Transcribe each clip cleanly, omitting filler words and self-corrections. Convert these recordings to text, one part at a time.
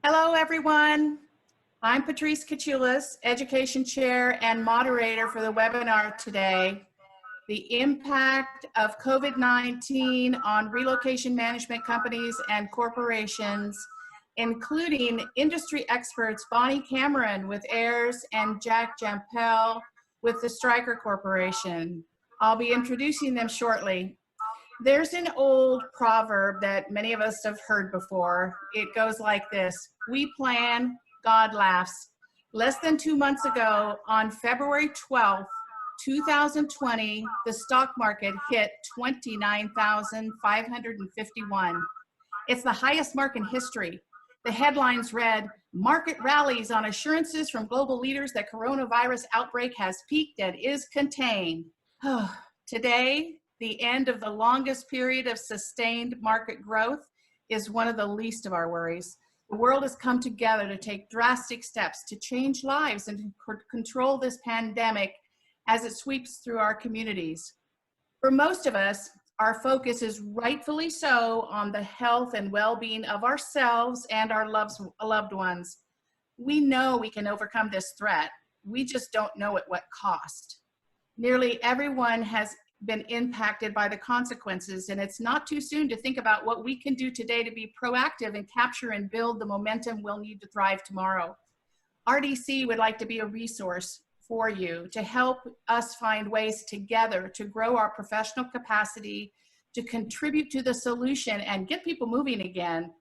Hello, everyone. I'm Patrice Kachulis, Education Chair and Moderator for the webinar today, The Impact of COVID-19 on Relocation Management Companies and Corporations, including industry experts Bonnie Cameron with Aires and Jack Jampel with the Stryker Corporation. I'll be introducing them shortly. There's an old proverb that many of us have heard before. It goes like this: we plan, God laughs. Less than 2 months ago, on February 12th, 2020, the stock market hit 29,551. It's the highest mark in history. The headlines read, "Market rallies on assurances from global leaders that coronavirus outbreak has peaked and is contained." Today, the end of the longest period of sustained market growth is one of the least of our worries. The world has come together to take drastic steps to change lives and to control this pandemic as it sweeps through our communities. For most of us, our focus is rightfully so on the health and well-being of ourselves and our loved ones. We know we can overcome this threat. We just don't know at what cost. Nearly everyone has been impacted by the consequences, and it's not too soon to think about what we can do today to be proactive and capture and build the momentum we'll need to thrive tomorrow. RDC would like to be a resource for you to help us find ways together to grow our professional capacity, to contribute to the solution and get people moving again.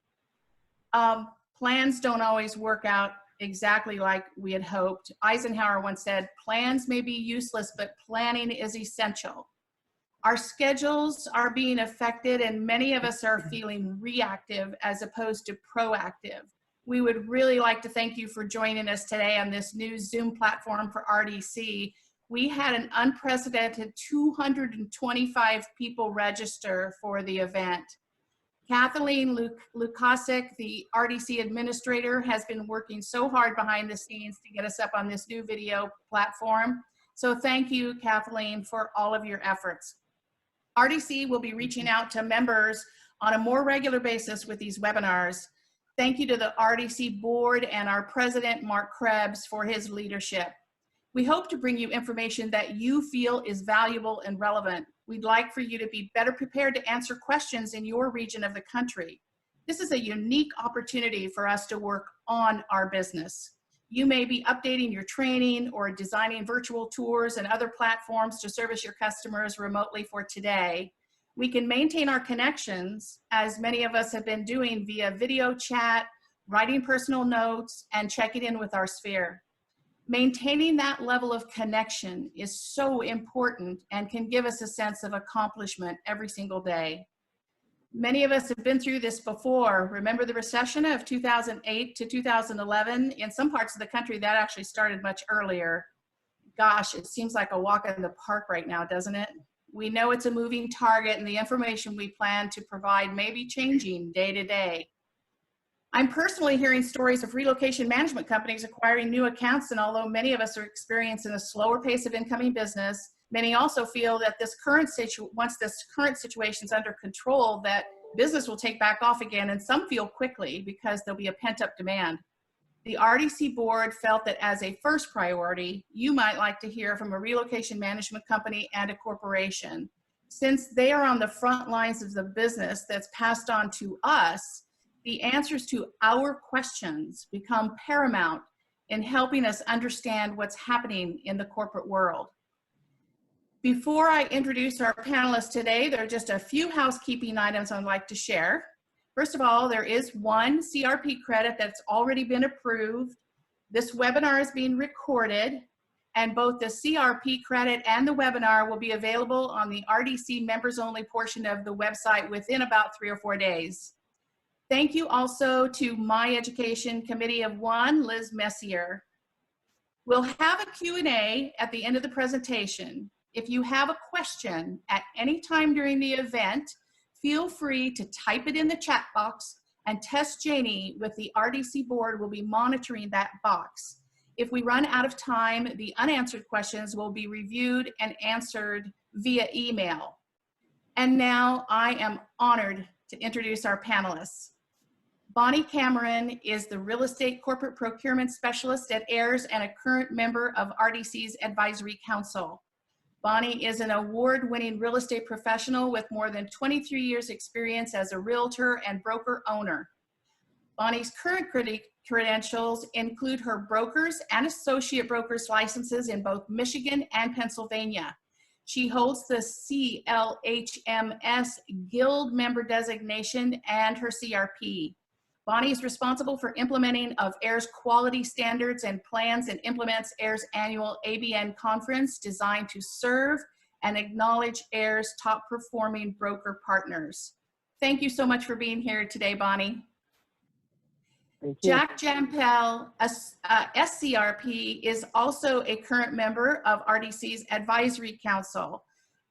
Plans don't always work out exactly like we had hoped. Eisenhower once said, "Plans may be useless, but planning is essential." Our schedules are being affected, and many of us are feeling reactive as opposed to proactive. We would really like to thank you for joining us today on this new Zoom platform for RDC. We had an unprecedented 225 people register for the event. Kathleen Lukasik, the RDC administrator, has been working so hard behind the scenes to get us up on this new video platform. So thank you, Kathleen, for all of your efforts. RDC will be reaching out to members on a more regular basis with these webinars. Thank you to the RDC board and our president, Mark Krebs, for his leadership. We hope to bring you information that you feel is valuable and relevant. We'd like for you to be better prepared to answer questions in your region of the country. This is a unique opportunity for us to work on our business. You may be updating your training or designing virtual tours and other platforms to service your customers remotely for today. We can maintain our connections, as many of us have been doing, via video chat, writing personal notes, and checking in with our sphere. Maintaining that level of connection is so important and can give us a sense of accomplishment every single day. Many of us have been through this before. Remember the recession of 2008 to 2011? In some parts of the country, that actually started much earlier. Gosh, it seems like a walk in the park right now, doesn't it? We know it's a moving target, and the information we plan to provide may be changing day to day. I'm personally hearing stories of relocation management companies acquiring new accounts, and although many of us are experiencing a slower pace of incoming business, many also feel that once this current situation is under control, that business will take back off again, and some feel quickly because there'll be a pent-up demand. The RDC board felt that as a first priority, you might like to hear from a relocation management company and a corporation. Since they are on the front lines of the business that's passed on to us, the answers to our questions become paramount in helping us understand what's happening in the corporate world. Before I introduce our panelists today, there are just a few housekeeping items I'd like to share. First of all, there is one CRP credit that's already been approved. This webinar is being recorded, and both the CRP credit and the webinar will be available on the RDC members only portion of the website within about 3 or 4 days. Thank you also to my education committee of one, Liz Messier. We'll have a Q&A at the end of the presentation. If you have a question at any time during the event, feel free to type it in the chat box, and Tess Janey with the RDC board will be monitoring that box. If we run out of time, the unanswered questions will be reviewed and answered via email. And now I am honored to introduce our panelists. Bonnie Cameron is the Real Estate Corporate Procurement Specialist at Aires and a current member of RDC's Advisory Council. Bonnie is an award-winning real estate professional with more than 23 years experience as a realtor and broker owner. Bonnie's current credentials include her brokers and associate brokers licenses in both Michigan and Pennsylvania. She holds the CLHMS Guild member designation and her CRP. Bonnie is responsible for implementing of Aires quality standards and plans and implements Aires annual ABN conference designed to serve and acknowledge Aires top performing broker partners. Thank you so much for being here today, Bonnie. Jack Jampel, SCRP, is also a current member of RDC's Advisory Council.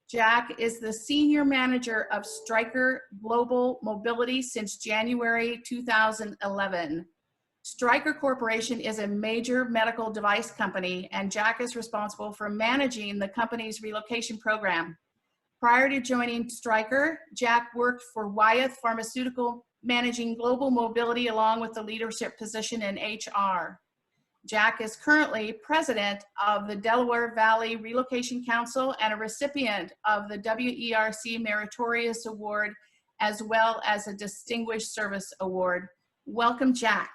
Jack is the Senior Manager of Stryker Global Mobility since January 2011. Stryker Corporation is a major medical device company, and Jack is responsible for managing the company's relocation program. Prior to joining Stryker, Jack worked for Wyeth Pharmaceutical, managing global mobility along with the leadership position in HR. Jack is currently president of the Delaware Valley Relocation Council and a recipient of the WERC Meritorious Award, as well as a Distinguished Service Award. Welcome, Jack.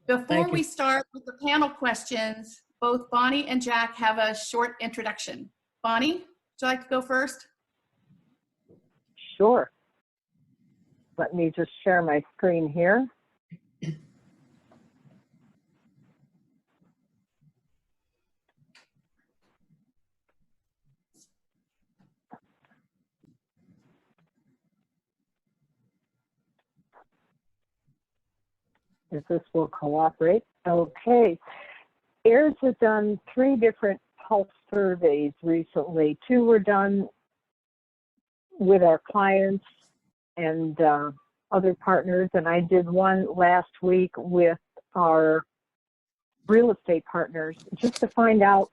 Before we start with the panel questions, both Bonnie and Jack have a short introduction. Bonnie, would you like to go first? Sure. Let me just share my screen here. If this will cooperate. Okay. Aires has done 3 different pulse surveys recently. 2 were done with our clients and other partners, and I did one last week with our real estate partners just to find out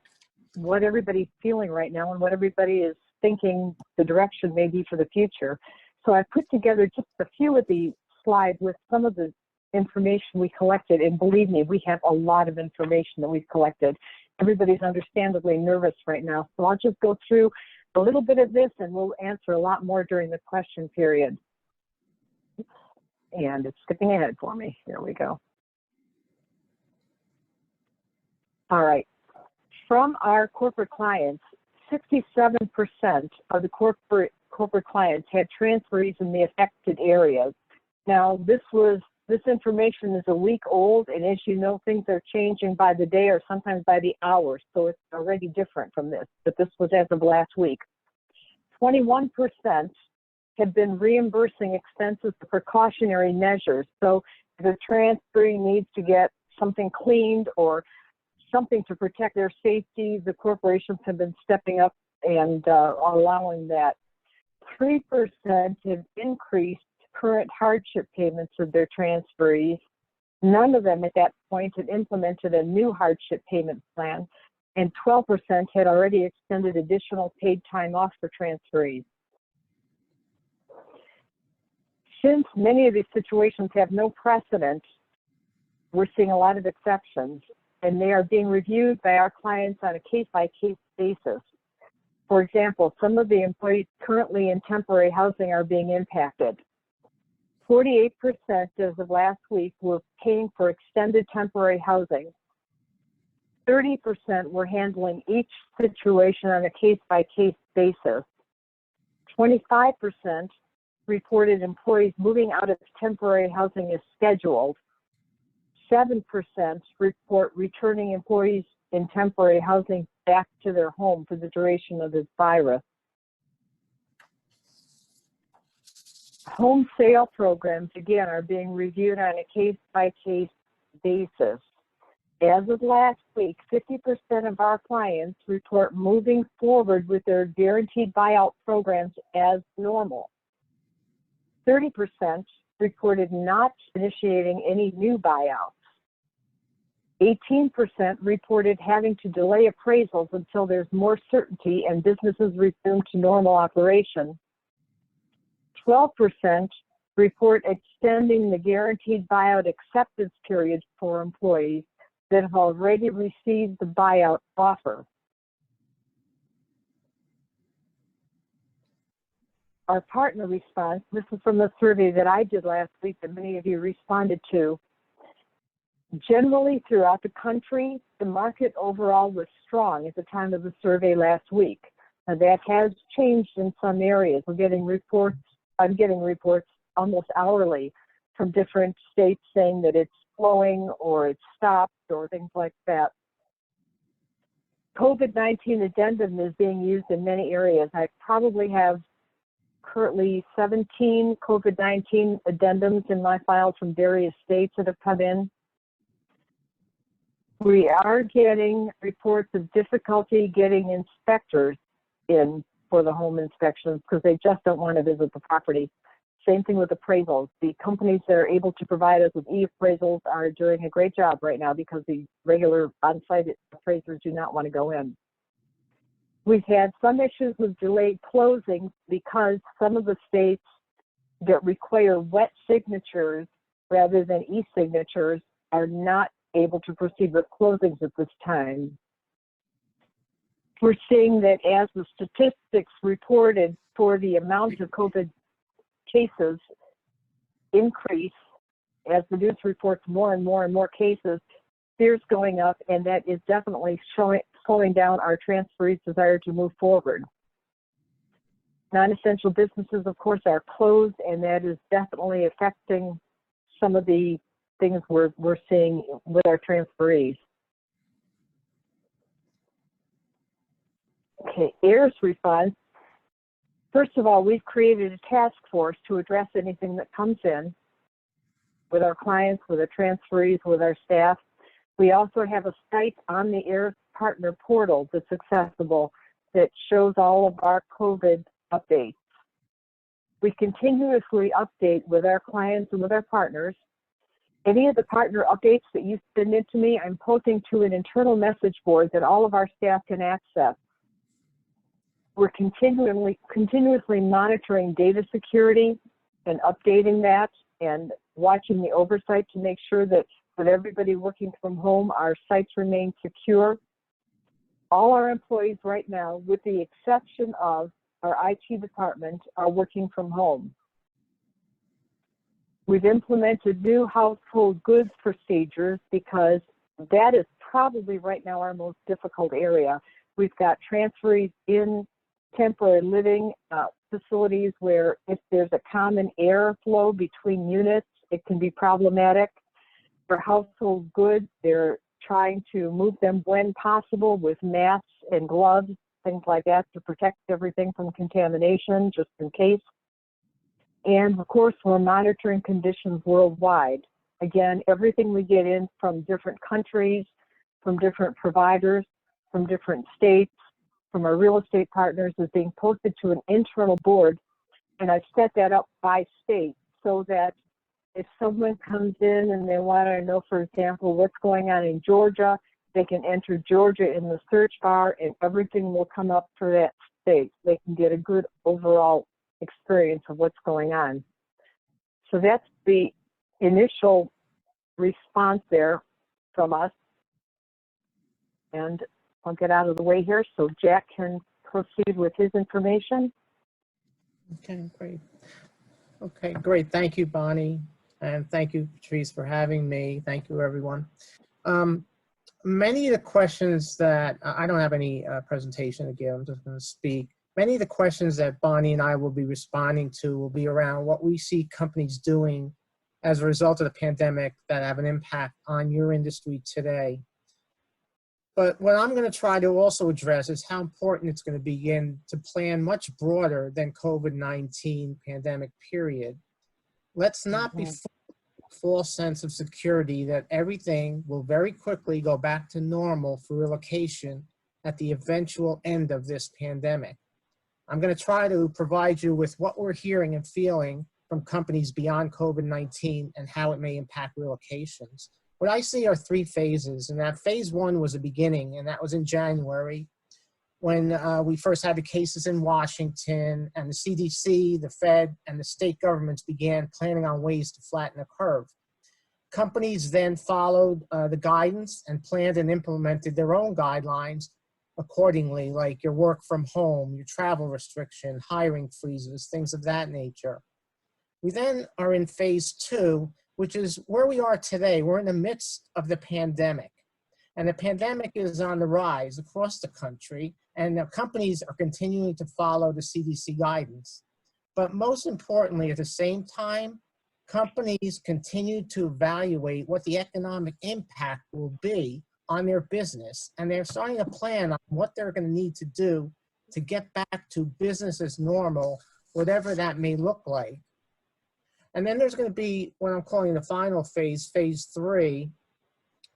what everybody's feeling right now and what everybody is thinking the direction may be for the future. So I put together just a few of the slides with some of the information we collected, and believe me, we have a lot of information that we've collected. Everybody's understandably nervous right now, so I'll just go through a little bit of this and we'll answer a lot more during the question period. And it's skipping ahead for me. Here we go. All right. From our corporate clients, 67% of the corporate clients had transferees in the affected areas. Now, this information is a week old, and as you know, things are changing by the day or sometimes by the hour, so it's already different from this, but this was as of last week. 21% had been reimbursing expenses for precautionary measures. So if a transferee needs to get something cleaned or something to protect their safety, the corporations have been stepping up and allowing that. 3% have increased current hardship payments of their transferees. None of them at that point had implemented a new hardship payment plan, and 12% had already extended additional paid time off for transferees. Since many of these situations have no precedent, we're seeing a lot of exceptions, and they are being reviewed by our clients on a case-by-case basis. For example, some of the employees currently in temporary housing are being impacted. 48% as of last week were paying for extended temporary housing. 30% were handling each situation on a case-by-case basis. 25% reported employees moving out of temporary housing as scheduled. 7% report returning employees in temporary housing back to their home for the duration of this virus. Home sale programs, again, are being reviewed on a case-by-case basis. As of last week, 50% of our clients report moving forward with their guaranteed buyout programs as normal. 30% reported not initiating any new buyouts. 18% reported having to delay appraisals until there's more certainty and businesses resume to normal operation. 12% report extending the guaranteed buyout acceptance period for employees that have already received the buyout offer. Our partner response, this is from the survey that I did last week that many of you responded to. Generally throughout the country, the market overall was strong at the time of the survey last week. Now that has changed in some areas. I'm getting reports almost hourly from different states saying that it's slowing or it's stopped or things like that. COVID-19 addendum is being used in many areas. I probably have currently 17 COVID-19 addendums in my files from various states that have come in. We are getting reports of difficulty getting inspectors in for the home inspections because they just don't want to visit the property. Same thing with appraisals. The companies that are able to provide us with e-appraisals are doing a great job right now because the regular on-site appraisers do not want to go in. We've had some issues with delayed closings because some of the states that require wet signatures rather than e-signatures are not able to proceed with closings at this time. We're seeing that as the statistics reported for the amount of COVID cases increase, as the news reports more and more cases, fears going up, and that is definitely slowing down our transferees' desire to move forward. Non-essential businesses, of course, are closed, and that is definitely affecting some of the things we're seeing with our transferees. Okay, Aires response. First of all, we've created a task force to address anything that comes in with our clients, with our transferees, with our staff. We also have a site on the Aires Partner Portal that's accessible that shows all of our COVID updates. We continuously update with our clients and with our partners. Any of the partner updates that you send in to me, I'm posting to an internal message board that all of our staff can access. We're continuously monitoring data security and updating that and watching the oversight to make sure that with everybody working from home, our sites remain secure. All our employees right now, with the exception of our IT department, are working from home. We've implemented new household goods procedures because that is probably right now our most difficult area. We've got transferees in temporary living facilities where if there's a common air flow between units, it can be problematic. For household goods, they're trying to move them when possible with masks and gloves, things like that, to protect everything from contamination, just in case. And of course, we're monitoring conditions worldwide. Again, everything we get in from different countries, from different providers, from different states, from our real estate partners is being posted to an internal board. And I've set that up by state so that if someone comes in and they want to know, for example, what's going on in Georgia, they can enter Georgia in the search bar and everything will come up for that state. They can get a good overall experience of what's going on. So that's the initial response there from us. And I'll get out of the way here so Jack can proceed with his information. Okay, great. Okay, great. Thank you, Bonnie. And thank you, Patrice, for having me. Thank you, everyone. Many of the questions that, I don't have any presentation to give, I'm just going to speak. Many of the questions that Bonnie and I will be responding to will be around what we see companies doing as a result of the pandemic that have an impact on your industry today. But what I'm going to try to also address is how important it's going to begin to plan much broader than COVID-19 pandemic period. Let's not be false sense of security that everything will very quickly go back to normal for relocation at the eventual end of this pandemic. I'm going to try to provide you with what we're hearing and feeling from companies beyond COVID-19 and how it may impact relocations. What I see are three phases, and that phase one was the beginning, and that was in January. when we first had the cases in Washington, and the CDC, the Fed, and the state governments began planning on ways to flatten the curve. Companies then followed the guidance and planned and implemented their own guidelines accordingly, like your work from home, your travel restriction, hiring freezes, things of that nature. We then are in phase 2, which is where we are today. We're in the midst of the pandemic, and the pandemic is on the rise across the country, and the companies are continuing to follow the CDC guidance. But most importantly, at the same time, companies continue to evaluate what the economic impact will be on their business, and they're starting to plan on what they're going to need to do to get back to business as normal, whatever that may look like. And then there's going to be what I'm calling the final phase, phase 3,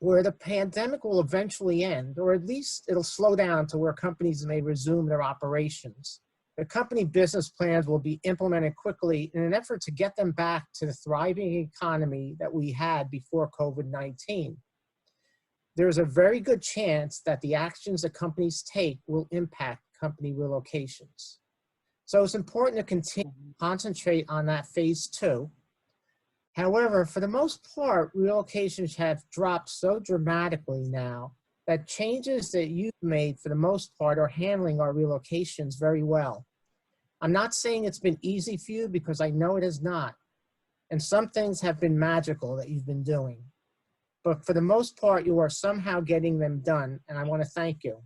where the pandemic will eventually end, or at least it'll slow down to where companies may resume their operations. The company business plans will be implemented quickly in an effort to get them back to the thriving economy that we had before COVID-19. There's a very good chance that the actions that companies take will impact company relocations. So it's important to continue to concentrate on that phase 2. However, for the most part, relocations have dropped so dramatically now that changes that you've made for the most part are handling our relocations very well. I'm not saying it's been easy for you, because I know it is not. And some things have been magical that you've been doing. But for the most part, you are somehow getting them done, and I want to thank you.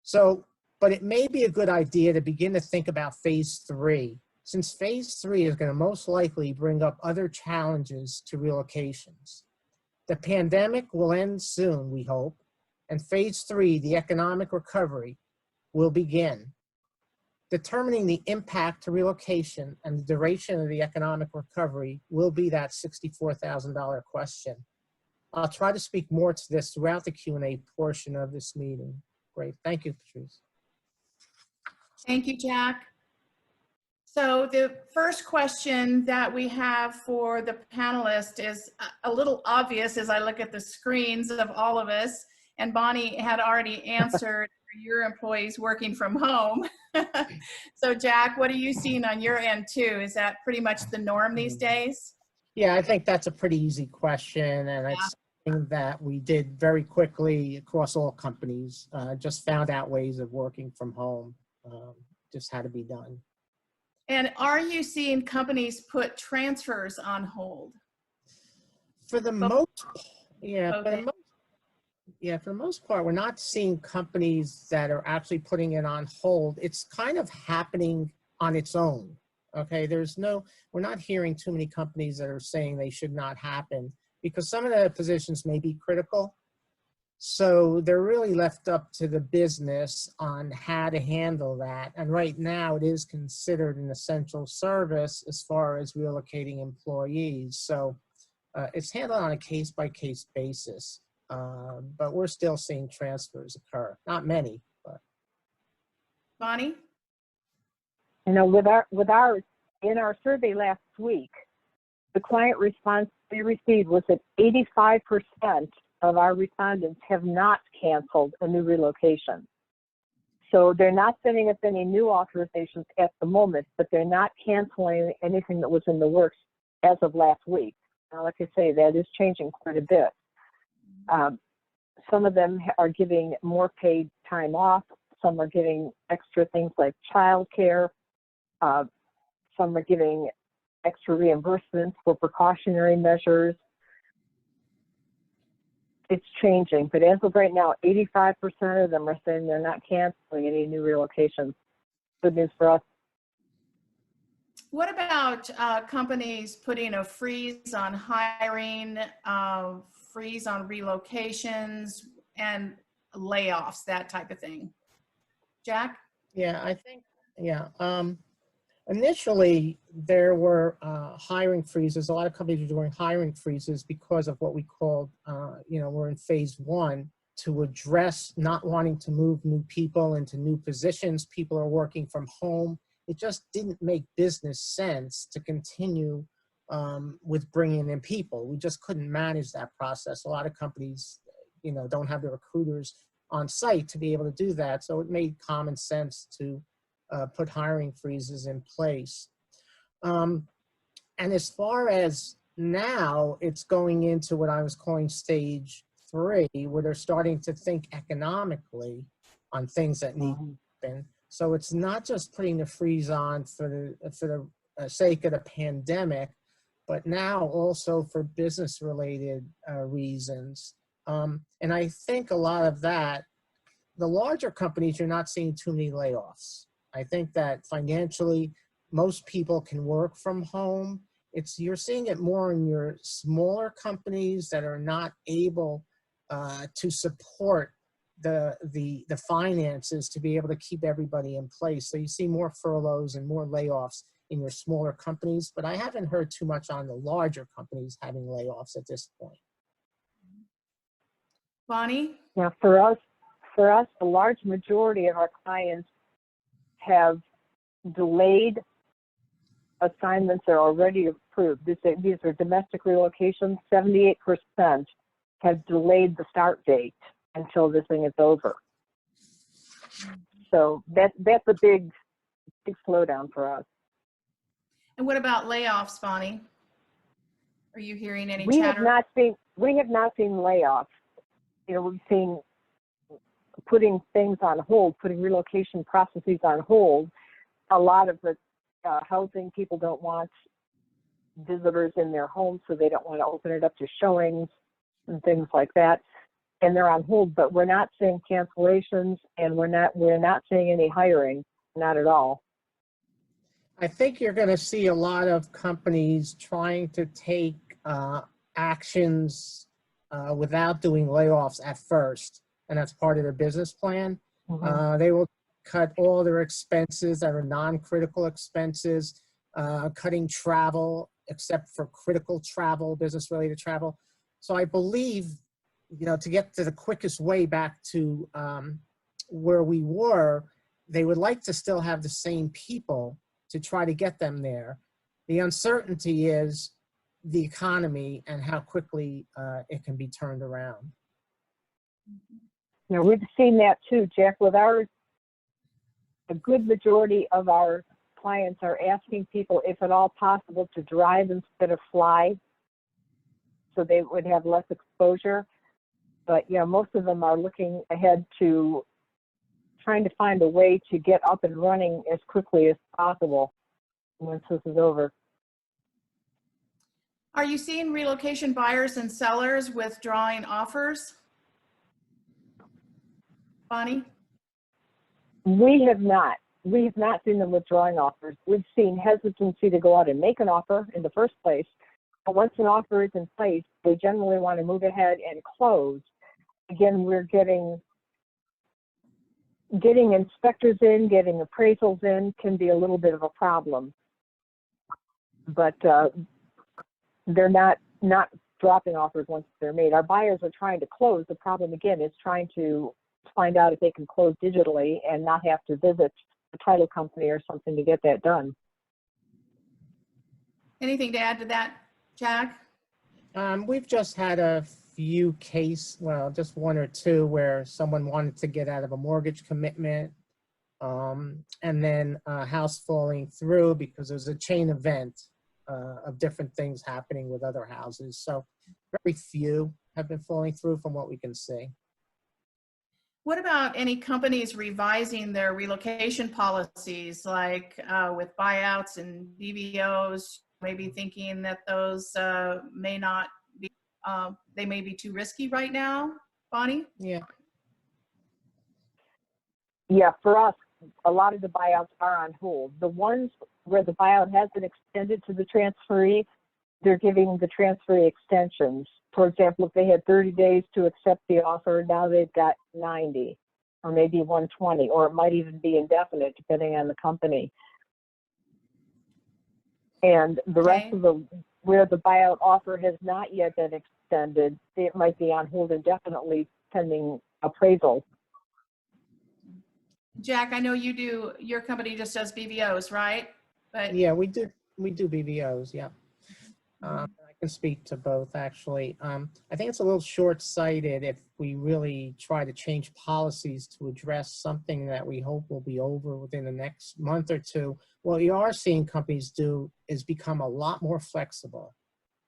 So, but it may be a good idea to begin to think about phase 3, since phase 3 is going to most likely bring up other challenges to relocations. The pandemic will end soon, we hope, and phase 3, the economic recovery, will begin. Determining the impact to relocation and the duration of the economic recovery will be that $64,000 question. I'll try to speak more to this throughout the Q&A portion of this meeting. Great, thank you, Patrice. Thank you, Jack. So the first question that we have for the panelist is a little obvious as I look at the screens of all of us, and Bonnie had already answered your employees working from home. So Jack, what are you seeing on your end too? Is that pretty much the norm these days? Yeah, I think that's a pretty easy question, and it's something that we did very quickly across all companies. Just found out ways of working from home. Just had to be done. And are you seeing companies put transfers on hold? For the most, for the most part, we're not seeing companies that are actually putting it on hold. It's kind of happening on its own. Okay, we're not hearing too many companies that are saying they should not happen, because some of the positions may be critical. So they're really left up to the business on how to handle that. And right now it is considered an essential service as far as relocating employees. So it's handled on a case-by-case basis. But we're still seeing transfers occur. Not many, but. Bonnie? You know, in our survey last week, the client response we received was that 85% of our respondents have not canceled a new relocation. So they're not setting up any new authorizations at the moment, but they're not canceling anything that was in the works as of last week. Now, like I say, that is changing quite a bit. Some of them are giving more paid time off. Some are giving extra things like childcare. Some are giving extra reimbursements for precautionary measures. It's changing, but as of right now, 85% of them are saying they're not canceling any new relocations. Good news for us. What about companies putting a freeze on hiring, freeze on relocations, and layoffs, that type of thing? Jack? Yeah, I think, initially, there were hiring freezes. A lot of companies were doing hiring freezes because of what we called, we're in phase 1 to address not wanting to move new people into new positions. People are working from home. It just didn't make business sense to continue with bringing in people. We just couldn't manage that process. A lot of companies, don't have the recruiters on site to be able to do that. So it made common sense to put hiring freezes in place. And as far as now, it's going into what I was calling stage 3, where they're starting to think economically on things that need to happen. So it's not just putting the freeze on for the sake of the pandemic, but now also for business-related reasons. And I think a lot of that, the larger companies, you're not seeing too many layoffs. I think that financially, most people can work from home. You're seeing it more in your smaller companies that are not able to support the finances to be able to keep everybody in place. So you see more furloughs and more layoffs in your smaller companies, but I haven't heard too much on the larger companies having layoffs at this point. Bonnie? Yeah, for us, the large majority of our clients have delayed assignments that are already approved. These are domestic relocations. 78% have delayed the start date until this thing is over. So that's a big slowdown for us. And what about layoffs, Bonnie? Are you hearing any We have chatter? not seen layoffs. You know, we've seen putting things on hold, putting relocation processes on hold. A lot of the housing people don't want visitors in their homes, so they don't want to open it up to showings and things like that. And they're on hold, but we're not seeing cancellations, and we're not seeing any hiring, not at all. I think you're going to see a lot of companies trying to take actions without doing layoffs at first, and that's part of their business plan. They will cut all their expenses that are non-critical expenses, cutting travel except for critical travel, business-related travel. So I believe, you know, to get to the quickest way back to where we were, they would like to still have the same people to try to get them there. The uncertainty is the economy and how quickly it can be turned around. You know, we've seen that too, Jack. With a good majority of our clients are asking people, if at all possible, to drive instead of fly, so they would have less exposure. But you know, most of them are looking ahead to trying to find a way to get up and running as quickly as possible once this is over. Are you seeing relocation buyers and sellers withdrawing offers? Bonnie? We have not seen them withdrawing offers. We've seen hesitancy to go out and make an offer in the first place. But once an offer is in place, they generally want to move ahead and close. Again, we're getting inspectors in, getting appraisals in can be a little bit of a problem. But they're not dropping offers once they're made. Our buyers are trying to close. The problem, again, is trying to find out if they can close digitally and not have to visit the title company or something to get that done. Anything to add to that, Jack? We've just had a few just one or two where someone wanted to get out of a mortgage commitment, and then a house falling through because there's a chain event of different things happening with other houses. So very few have been falling through from what we can see. What about any companies revising their relocation policies, like with buyouts and BVOs, maybe thinking that those may not be, they may be too risky right now? Bonnie? Yeah. Yeah, for us, a lot of the buyouts are on hold. The ones where the buyout has been extended to the transferee, they're giving the transferee extensions. For example, if they had 30 days to accept the offer, now they've got 90 or maybe 120, or it might even be indefinite depending on the company. And the rest of where the buyout offer has not yet been extended, it might be on hold indefinitely pending appraisal. Jack, I know your company just does BVOs, right? But yeah, we do BVOs, yeah. I can speak to both, actually. I think it's a little short-sighted if we really try to change policies to address something that we hope will be over within the next month or two. What we are seeing companies do is become a lot more flexible,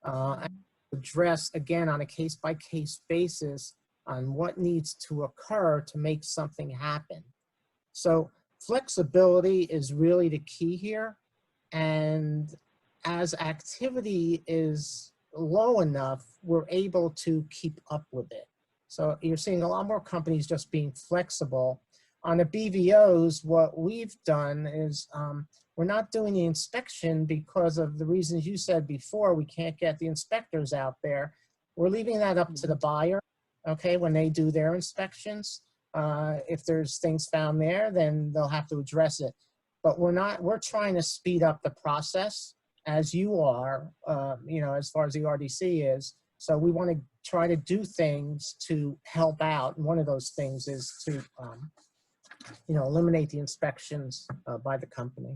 and address, again, on a case-by-case basis on what needs to occur to make something happen. So flexibility is really the key here. And as activity is low enough, we're able to keep up with it. So you're seeing a lot more companies just being flexible. On the BVOs, what we've done is we're not doing the inspection because of the reasons you said before. We can't get the inspectors out there. We're leaving that up to the buyer, okay, when they do their inspections. If there's things found there, then they'll have to address it. But we're trying to speed up the process, as you are, you know, as far as the RDC is. So we want to try to do things to help out. And one of those things is to, you know, eliminate the inspections by the company.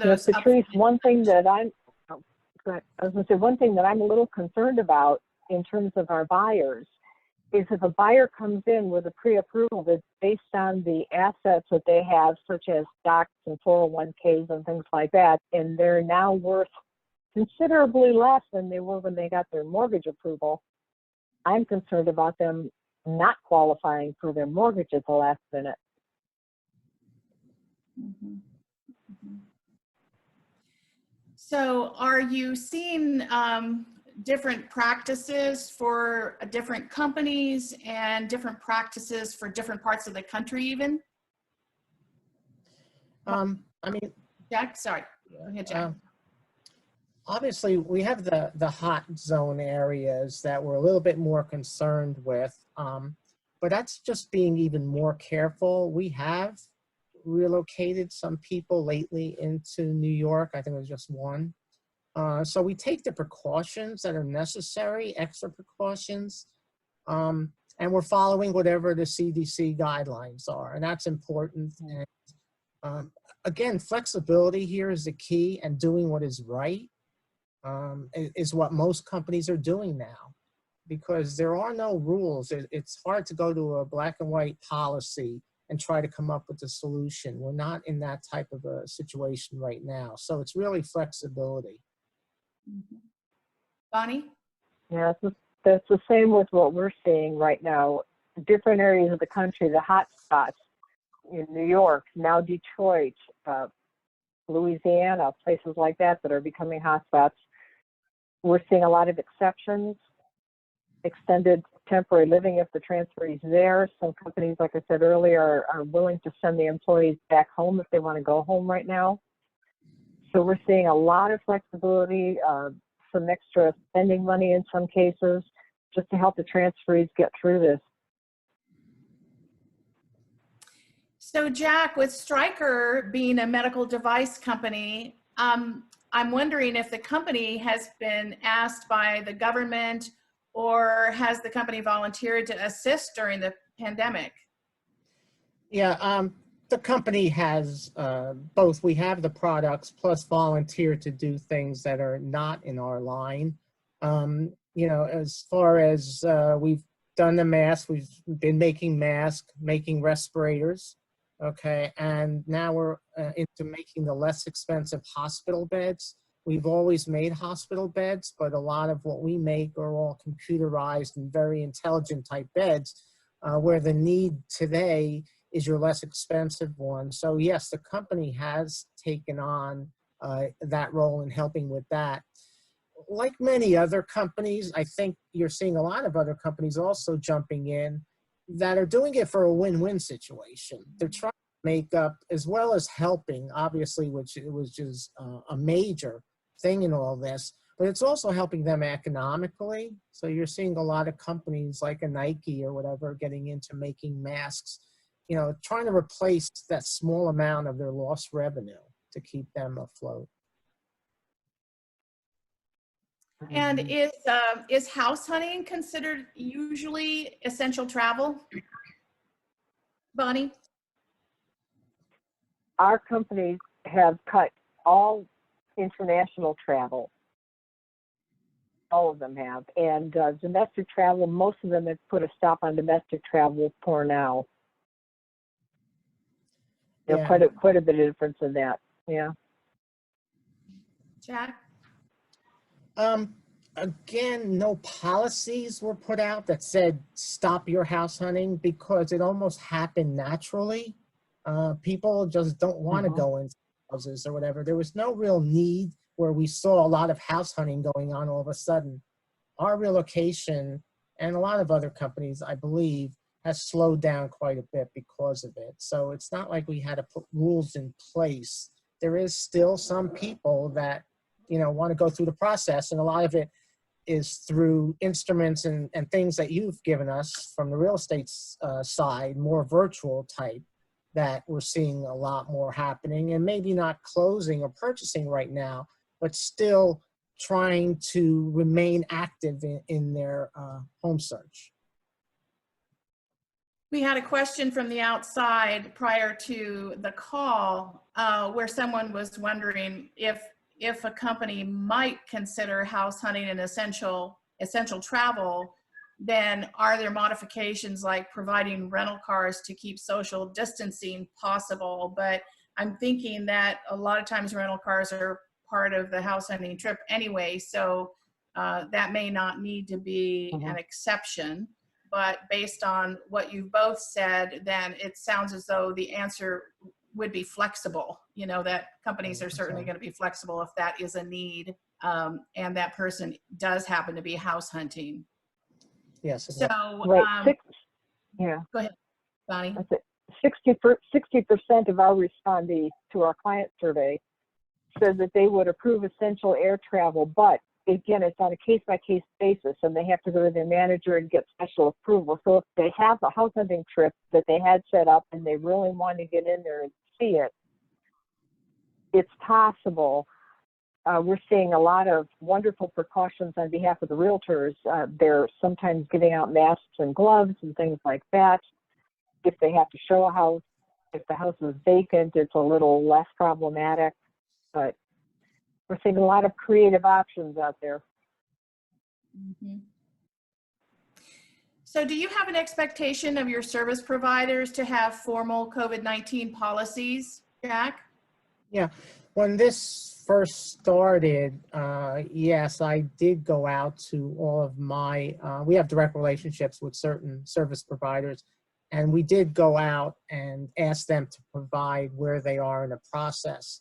Yes, Patrice, one thing that I was going to say, one thing that I'm a little concerned about in terms of our buyers is if a buyer comes in with a pre-approval that's based on the assets that they have, such as stocks and 401ks and things like that, and they're now worth considerably less than they were when they got their mortgage approval, I'm concerned about them not qualifying for their mortgage at the last minute. Mm-hmm. Mm-hmm. So are you seeing different practices for different companies and different practices for different parts of the country even? I mean, Jack, sorry. Go ahead, Jack. Obviously, we have the hot zone areas that we're a little bit more concerned with, but that's just being even more careful. We have relocated some people lately into New York. I think it was just one. So we take the precautions that are necessary, extra precautions, and we're following whatever the CDC guidelines are, and that's important. And, again, flexibility here is the key, and doing what is right is what most companies are doing now, because there are no rules. It's hard to go to a black and white policy and try to come up with a solution. We're not in that type of a situation right now. So it's really flexibility. Mm-hmm. Bonnie? Yeah, that's the same with what we're seeing right now. Different areas of the country, the hot spots in New York, now Detroit, Louisiana, places like that that are becoming hot spots. We're seeing a lot of exceptions, extended temporary living if the transferee is there. Some companies, like I said earlier, are willing to send the employees back home if they want to go home right now. So we're seeing a lot of flexibility, some extra spending money in some cases, just to help the transferees get through this. So Jack, with Stryker being a medical device company, I'm wondering if the company has been asked by the government, or has the company volunteered to assist during the pandemic? Yeah, the company has both. We have the products plus volunteer to do things that are not in our line. You know, as far as we've done the masks, we've been making masks, making respirators, okay, and now we're into making the less expensive hospital beds. We've always made hospital beds, but a lot of what we make are all computerized and very intelligent type beds, where the need today is your less expensive one. So yes, the company has taken on that role in helping with that. Like many other companies, I think you're seeing a lot of other companies also jumping in that are doing it for a win-win situation. They're trying to make up as well as helping, obviously, which is a major thing in all this, but it's also helping them economically. So you're seeing a lot of companies like a Nike or whatever getting into making masks, you know, trying to replace that small amount of their lost revenue to keep them afloat. And is house hunting considered usually essential travel? Bonnie? Our companies have cut all international travel. All of them have. And domestic travel, most of them have put a stop on domestic travel for now. You know, Yeah. quite a bit of difference in that. Yeah. Jack? Again, no policies were put out that said stop your house hunting because it almost happened naturally. People just don't want to go into houses or whatever. There was no real need where we saw a lot of house hunting going on all of a sudden. Our relocation and a lot of other companies, I believe, has slowed down quite a bit because of it. So it's not like we had to put rules in place. There is still some people that, you know, want to go through the process, and a lot of it is through instruments and things that you've given us from the real estate side, more virtual type, that we're seeing a lot more happening, and maybe not closing or purchasing right now, but still trying to remain active in their home search. We had a question from the outside prior to the call where someone was wondering if a company might consider house hunting an essential travel, then are there modifications like providing rental cars to keep social distancing possible? But I'm thinking that a lot of times rental cars are part of the house hunting trip anyway, so that may not need to be an exception. But based on what you've both said, then it sounds as though the answer would be flexible, you know, that companies are certainly going to be flexible if that is a need, and that person does happen to be house hunting. Yes. So, Right. Yeah. Go ahead, Bonnie. 60% of our respondees to our client survey said that they would approve essential air travel, but again, it's on a case-by-case basis, and they have to go to their manager and get special approval. So if they have a house hunting trip that they had set up and they really want to get in there and see it, it's possible. We're seeing a lot of wonderful precautions on behalf of the realtors. They're sometimes giving out masks and gloves and things like that. If they have to show a house, if the house is vacant, it's a little less problematic, but we're seeing a lot of creative options out there. So do you have an expectation of your service providers to have formal COVID-19 policies, Jack? Yeah, when this first started, yes, I did go out to all of my, we have direct relationships with certain service providers, and we did go out and ask them to provide where they are in the process.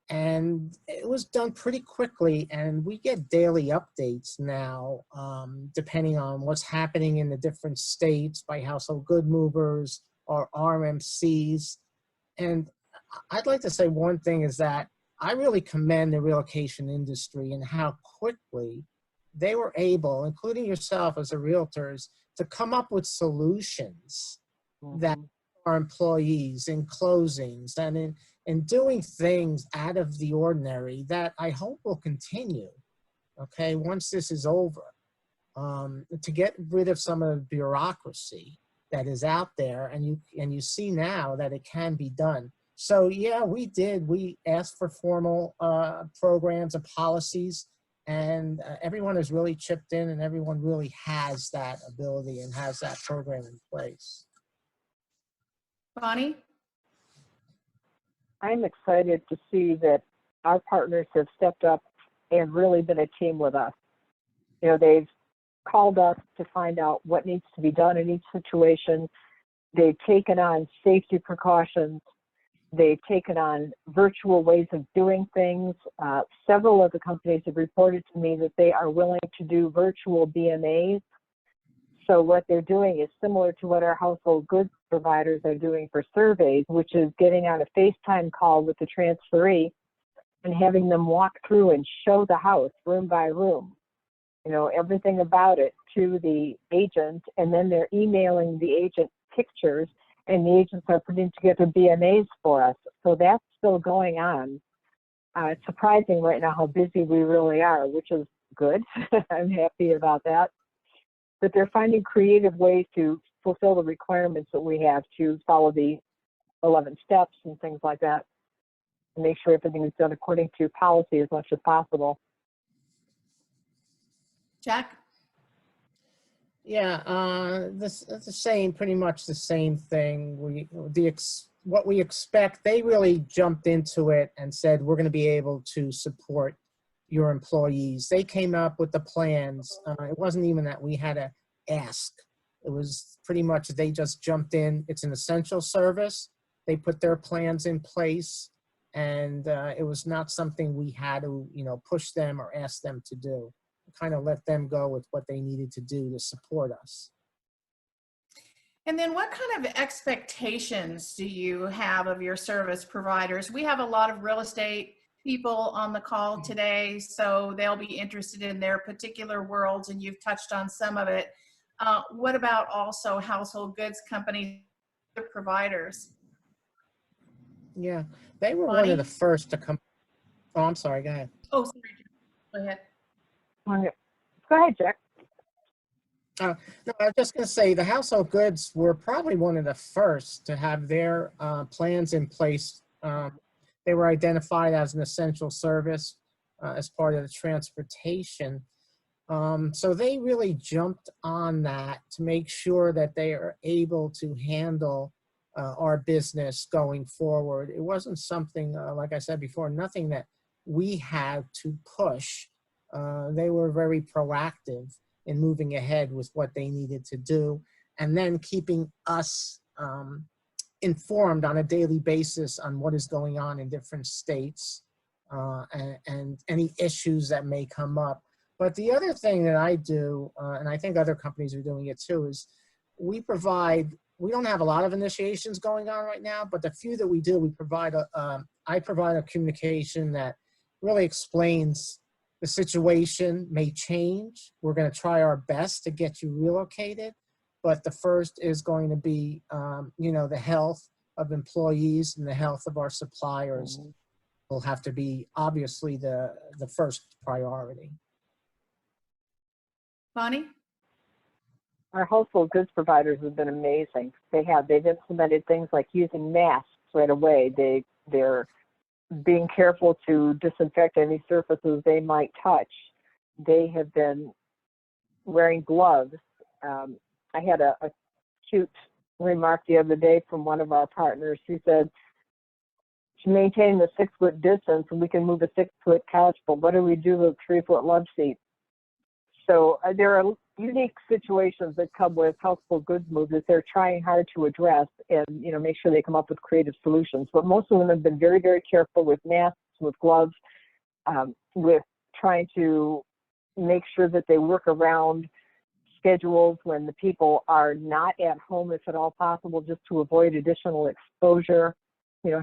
And it was done pretty quickly, and we get daily updates now, depending on what's happening in the different states by household good movers or RMCs. And I'd like to say one thing is that I really commend the relocation industry and how quickly they were able, including yourself as a realtors, to come up with solutions that our employees in closings and in doing things out of the ordinary that I hope will continue, okay, once this is over, to get rid of some of the bureaucracy that is out there, and you see now that it can be done. So yeah, we asked for formal programs and policies, and everyone has really chipped in, and everyone really has that ability and has that program in place. Bonnie? I'm excited to see that our partners have stepped up and really been a team with us. You know, they've called us to find out what needs to be done in each situation. They've taken on safety precautions. They've taken on virtual ways of doing things. Several of the companies have reported to me that they are willing to do virtual BMAs. So what they're doing is similar to what our household goods providers are doing for surveys, which is getting on a FaceTime call with the transferee and having them walk through and show the house room by room, you know, everything about it to the agent, and then they're emailing the agent pictures, and the agents are putting together BMAs for us. So that's still going on. It's surprising right now how busy we really are, which is good. I'm happy about that. But they're finding creative ways to fulfill the requirements that we have to follow the 11 steps and things like that, and make sure everything is done according to policy as much as possible. Jack? Yeah, it's the same, pretty much the same thing. What we expect, they really jumped into it and said, we're going to be able to support your employees. They came up with the plans. It wasn't even that we had to ask. It was pretty much they just jumped in. It's an essential service. They put their plans in place, and it was not something we had to, push them or ask them to do. Kind of let them go with what they needed to do to support us. And then what kind of expectations do you have of your service providers? We have a lot of real estate people on the call today, so they'll be interested in their particular worlds, and you've touched on some of it. What about also household goods companies, providers? Yeah, they were Bonnie? one of the first to come. Oh, I'm sorry, go ahead. Oh, sorry. Go ahead. Go ahead, Jack. No, I was just going to say the household goods were probably one of the first to have their plans in place. They were identified as an essential service as part of the transportation. So they really jumped on that to make sure that they are able to handle our business going forward. It wasn't something, like I said before, nothing that we had to push. They were very proactive in moving ahead with what they needed to do, and then keeping us informed on a daily basis on what is going on in different states and any issues that may come up. But the other thing that I do, and I think other companies are doing it too, is we don't have a lot of initiations going on right now, but the few that we do, I provide a communication that really explains the situation may change. We're going to try our best to get you relocated, but the first is going to be, the health of employees and the health of our suppliers will have to be obviously the first priority. Bonnie? Our household goods providers have been amazing. They've implemented things like using masks right away. They're being careful to disinfect any surfaces they might touch. They have been wearing gloves. I had a cute remark the other day from one of our partners. She said, to maintain the 6-foot distance, we can move a 6-foot couch, but what do we do with a 3-foot love seat? So there are unique situations that come with household goods moves that they're trying hard to address and, make sure they come up with creative solutions. But most of them have been very, very careful with masks, with gloves, with trying to make sure that they work around schedules when the people are not at home, if at all possible, just to avoid additional exposure,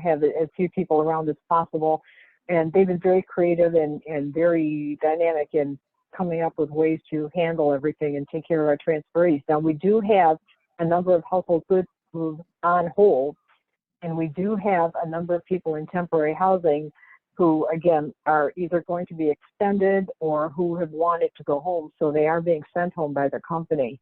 have as few people around as possible. And they've been very creative and very dynamic in coming up with ways to handle everything and take care of our transferees. Now, we do have a number of household goods moves on hold, and we do have a number of people in temporary housing who, again, are either going to be extended or who have wanted to go home, so they are being sent home by their company.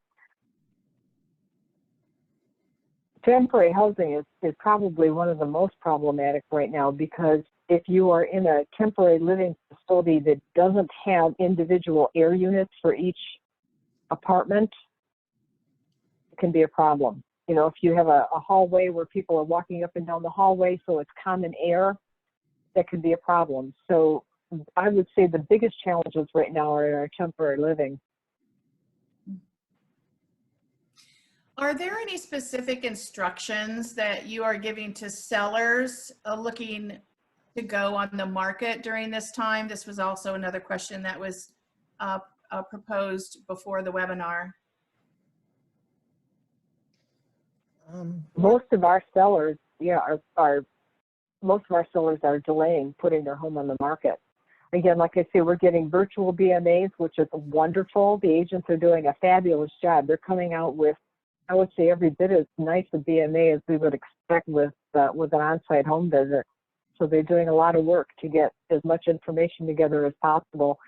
Temporary housing is probably one of the most problematic right now, because if you are in a temporary living facility that doesn't have individual air units for each apartment, it can be a problem. If you have a hallway where people are walking up and down the hallway, so it's common air, that could be a problem. So I would say the biggest challenges right now are in our temporary living. Are there any specific instructions that you are giving to sellers looking to go on the market during this time? This was also another question that was proposed before the webinar. Most of our sellers, most of our sellers are delaying putting their home on the market. Again, like I say, we're getting virtual BMAs, which is wonderful. The agents are doing a fabulous job. They're coming out with, I would say, every bit as nice a BMA as we would expect with an on-site home visit. So they're doing a lot of work to get as much information together as possible.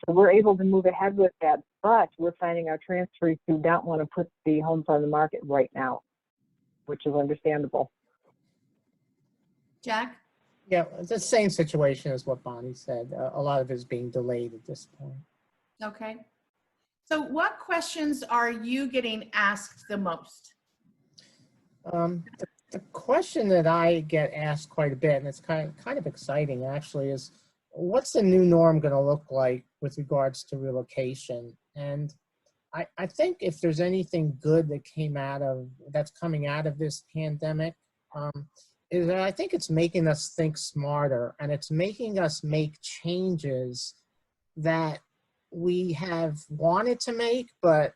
So we're able to move ahead with that, but we're finding our transferees do not want to put the homes on the market right now, which is understandable. Jack? Yeah, it's the same situation as what Bonnie said. A lot of it is being delayed at this point. Okay. So what questions are you getting asked the most? The question that I get asked quite a bit, and it's kind of exciting actually, is what's the new norm going to look like with regards to relocation? And I think if there's anything good that's coming out of this pandemic, is that I think it's making us think smarter, and it's making us make changes that we have wanted to make, but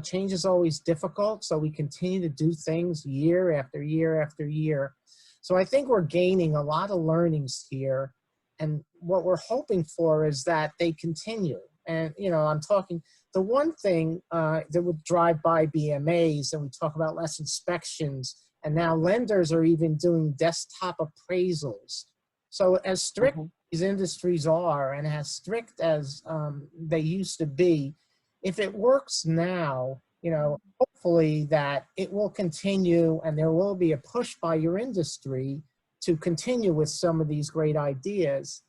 change is always difficult. So we continue to do things year after year after year. So I think we're gaining a lot of learnings here. And what we're hoping for is that they continue. And, I'm talking, the one thing that would drive by BMAs, and we talk about less inspections, and now lenders are even doing desktop appraisals. So as strict these industries are, and as strict as they used to be, if it works now, hopefully that it will continue, and there will be a push by your industry to continue with some of these great ideas.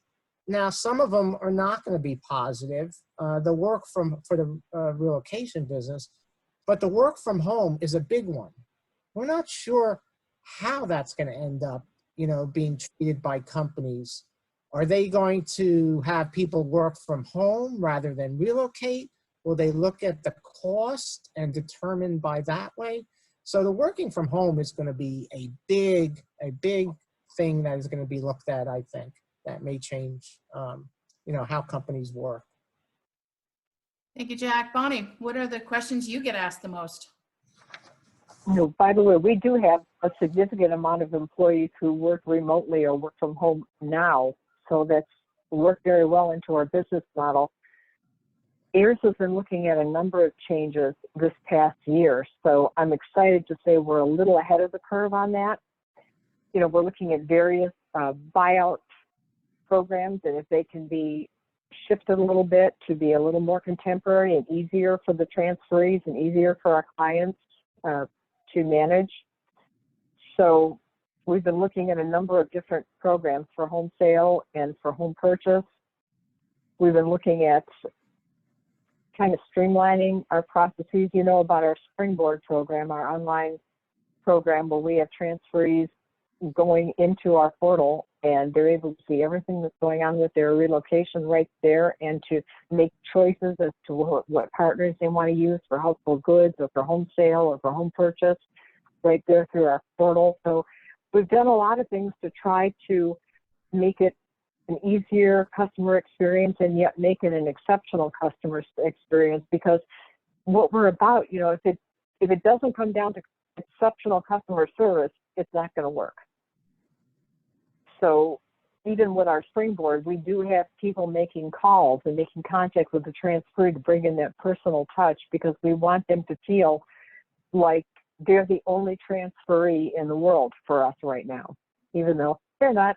Now, some of them are not going to be positive. The work for the relocation business, but the work from home is a big one. We're not sure how that's going to end up, being treated by companies. Are they going to have people work from home rather than relocate? Will they look at the cost and determine by that way? So the working from home is going to be a big thing that is going to be looked at, I think, that may change, how companies work. Thank you, Jack. Bonnie, what are the questions you get asked the most? By the way, we do have a significant amount of employees who work remotely or work from home now. So that's worked very well into our business model. Aires has been looking at a number of changes this past year, so I'm excited to say we're a little ahead of the curve on that. We're looking at various buyout programs, and if they can be shifted a little bit to be a little more contemporary and easier for the transferees and easier for our clients to manage. So we've been looking at a number of different programs for home sale and for home purchase. We've been looking at kind of streamlining our processes, about our Springboard program, our online program where we have transferees going into our portal and they're able to see everything that's going on with their relocation right there and to make choices as to what partners they want to use for household goods or for home sale or for home purchase right there through our portal. So we've done a lot of things to try to make it an easier customer experience and yet make it an exceptional customer experience, because what we're about, if it doesn't come down to exceptional customer service, it's not going to work. So even with our Springboard, we do have people making calls and making contact with the transferee to bring in that personal touch, because we want them to feel like they're the only transferee in the world for us right now, even though they're not.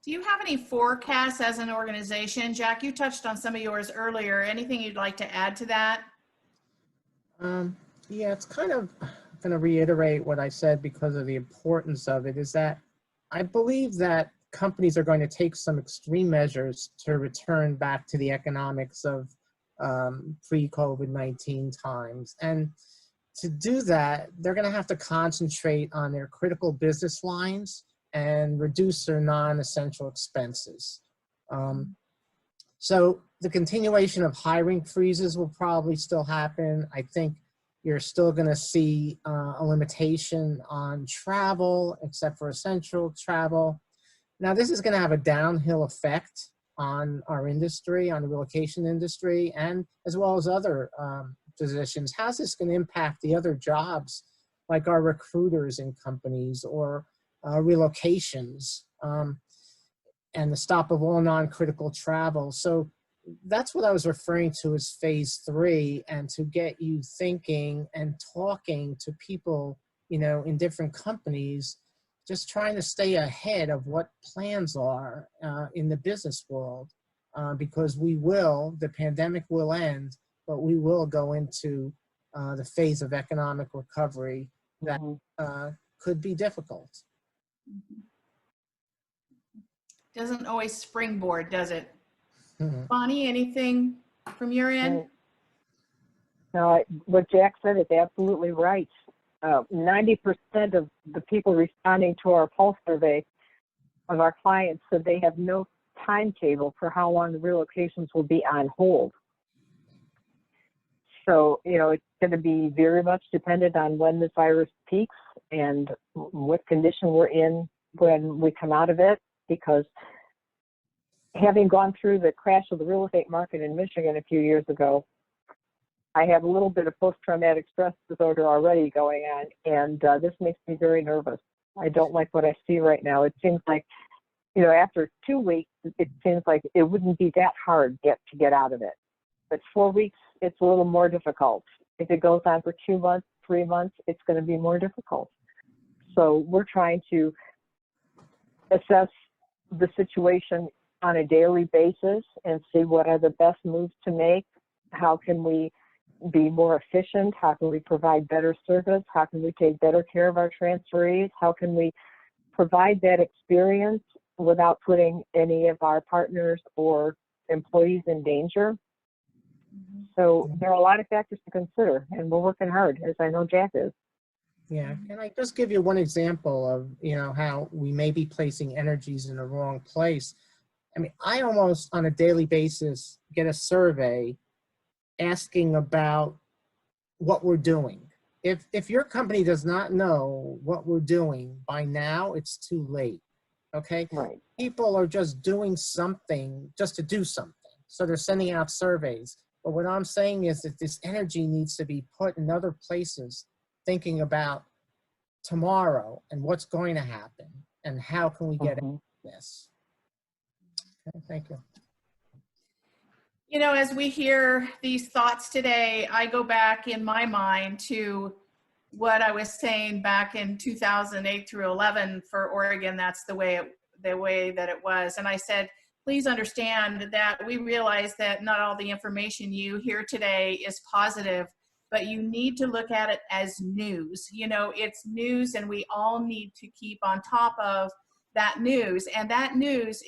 Do you have any forecasts as an organization? Jack, you touched on some of yours earlier. Anything you'd like to add to that? Yeah, it's kind of going to reiterate what I said because of the importance of it, is that I believe that companies are going to take some extreme measures to return back to the economics of pre-COVID-19 times. And to do that, they're going to have to concentrate on their critical business lines and reduce their non-essential expenses. So the continuation of hiring freezes will probably still happen. I think you're still going to see a limitation on travel, except for essential travel. Now, this is going to have a downhill effect on our industry, on the relocation industry, and as well as other positions. How's this going to impact the other jobs, like our recruiters in companies or relocations, and the stop of all non-critical travel? So that's what I was referring to as phase 3, and to get you thinking and talking to people, in different companies, just trying to stay ahead of what plans are in the business world, because the pandemic will end, but we will go into the phase of economic recovery that could be difficult. Doesn't always springboard, does it? Mhm. Bonnie, anything from your end? No, what Jack said is absolutely right. 90% of the people responding to our pulse survey of our clients said they have no timetable for how long the relocations will be on hold. So, it's going to be very much dependent on when this virus peaks and what condition we're in when we come out of it, because having gone through the crash of the real estate market in Michigan a few years ago, I have a little bit of post-traumatic stress disorder already going on, and this makes me very nervous. I don't like what I see right now. It seems like, after 2 weeks, it seems like it wouldn't be that hard yet to get out of it. But 4 weeks, it's a little more difficult. If it goes on for 2 months, 3 months, it's going to be more difficult. So we're trying to assess the situation on a daily basis and see what are the best moves to make. How can we be more efficient? How can we provide better service? How can we take better care of our transferees? How can we provide that experience without putting any of our partners or employees in danger? So there are a lot of factors to consider, and we're working hard, as I know Jack is. Yeah, can I just give you one example of, how we may be placing energies in the wrong place? I mean, I almost on a daily basis get a survey asking about what we're doing. If your company does not know what we're doing by now, it's too late, okay? Right. People are just doing something just to do something. So they're sending out surveys. But what I'm saying is that this energy needs to be put in other places, thinking about tomorrow and what's going to happen and how can we get out of this. Okay, thank you. As we hear these thoughts today, I go back in my mind to what I was saying back in 2008 through 11 for Oregon. That's the way that it was. And I said, please understand that we realize that not all the information you hear today is positive, but you need to look at it as news. It's news, and we all need to keep on top of that news. And that news,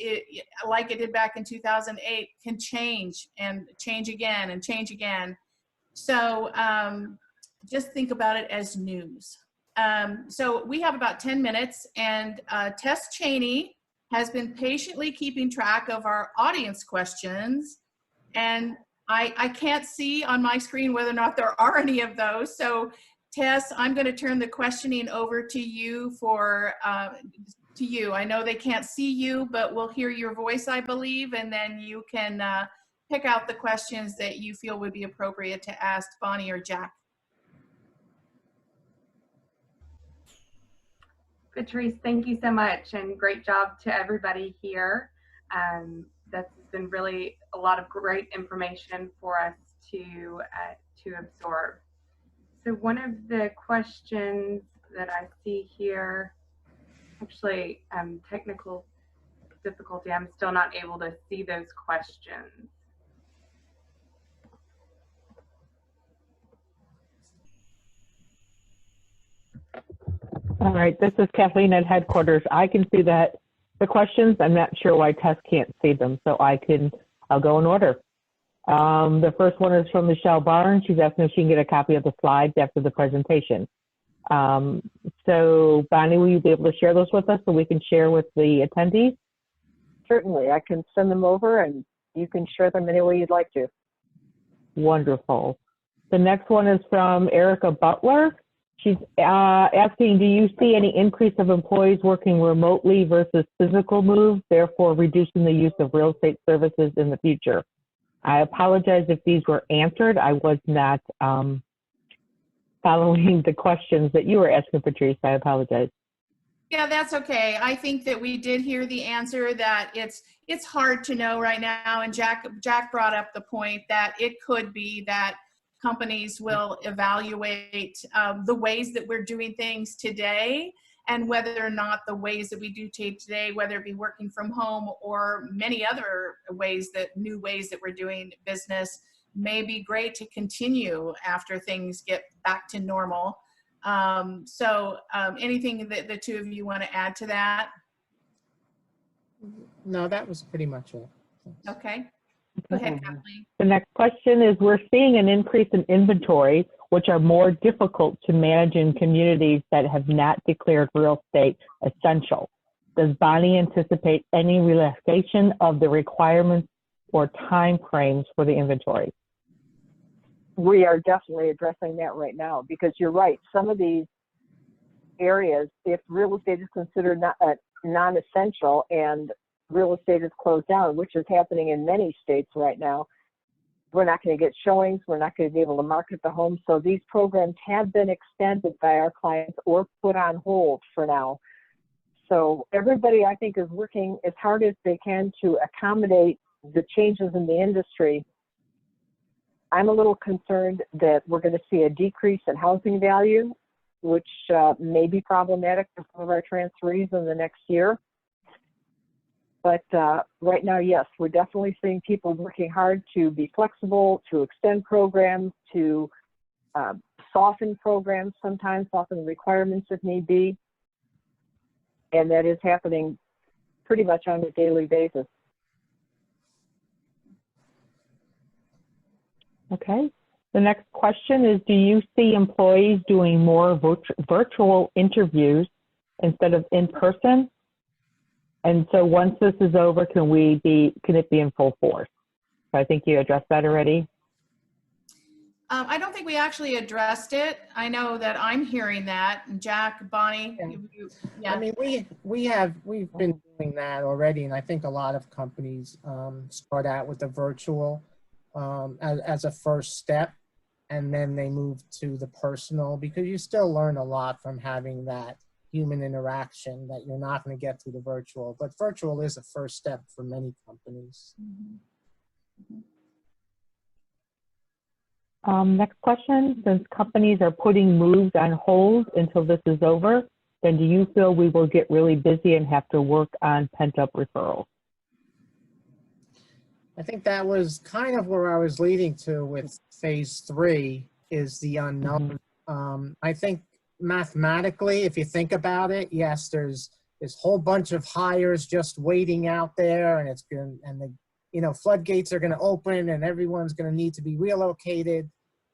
like it did back in 2008, can change and change again and change again. So just think about it as news. So we have about 10 minutes, and Tess Cheney has been patiently keeping track of our audience questions. And I can't see on my screen whether or not there are any of those. So Tess, I'm going to turn the questioning over to you to you. I know they can't see you, but we'll hear your voice, I believe, and then you can pick out the questions that you feel would be appropriate to ask Bonnie or Jack. Patrice, thank you so much, and great job to everybody here. That's been really a lot of great information for us to absorb. So one of the questions that I see here, actually technical difficulty, I'm still not able to see those questions. All right, this is Kathleen at headquarters. I can see the questions. I'm not sure why Tess can't see them, so I'll go in order. The first one is from Michelle Barnes. She's asking if she can get a copy of the slides after the presentation. So Bonnie, will you be able to share those with us so we can share with the attendees? Certainly, I can send them over, and you can share them any way you'd like to. Wonderful. The next one is from Erica Butler. She's asking, do you see any increase of employees working remotely versus physical moves, therefore reducing the use of real estate services in the future? I apologize if these were answered. I was not following the questions that you were asking, Patrice. I apologize. Yeah, that's okay. I think that we did hear the answer, that it's hard to know right now. And Jack brought up the point that it could be that companies will evaluate the ways that we're doing things today, and whether or not the ways that we do today, whether it be working from home or many other new ways that we're doing business, may be great to continue after things get back to normal. So anything that the two of you want to add to that? No, that was pretty much it. Okay. Go ahead, Kathleen. The next question is, we're seeing an increase in inventory, which are more difficult to manage in communities that have not declared real estate essential. Does Bonnie anticipate any relaxation of the requirements or time frames for the inventory? We are definitely addressing that right now, because you're right. Some of these areas, if real estate is considered non-essential and real estate is closed down, which is happening in many states right now, we're not going to get showings. We're not going to be able to market the home. So these programs have been extended by our clients or put on hold for now. So everybody, I think, is working as hard as they can to accommodate the changes in the industry. I'm a little concerned that we're going to see a decrease in housing value, which may be problematic for some of our transferees in the next year. But right now, yes, we're definitely seeing people working hard to be flexible, to extend programs, to soften programs sometimes, soften the requirements if need be. And that is happening pretty much on a daily basis. Okay. The next question is, do you see employees doing more virtual interviews instead of in person? And so once this is over, can it be in full force? So I think you addressed that already. I don't think we actually addressed it. I know that I'm hearing that. Jack, Bonnie, I mean, we've been doing that already, and I think a lot of companies start out with the virtual as a first step, and then they move to the personal, because you still learn a lot from having that human interaction that you're not going to get through the virtual. But virtual is a first step for many companies. Next question, since companies are putting moves on hold until this is over, then do you feel we will get really busy and have to work on pent-up referrals? I think that was kind of where I was leading to with phase 3 is the unknown. I think mathematically, if you think about it, yes, there's this whole bunch of hires just waiting out there, and the floodgates are going to open and everyone's going to need to be relocated.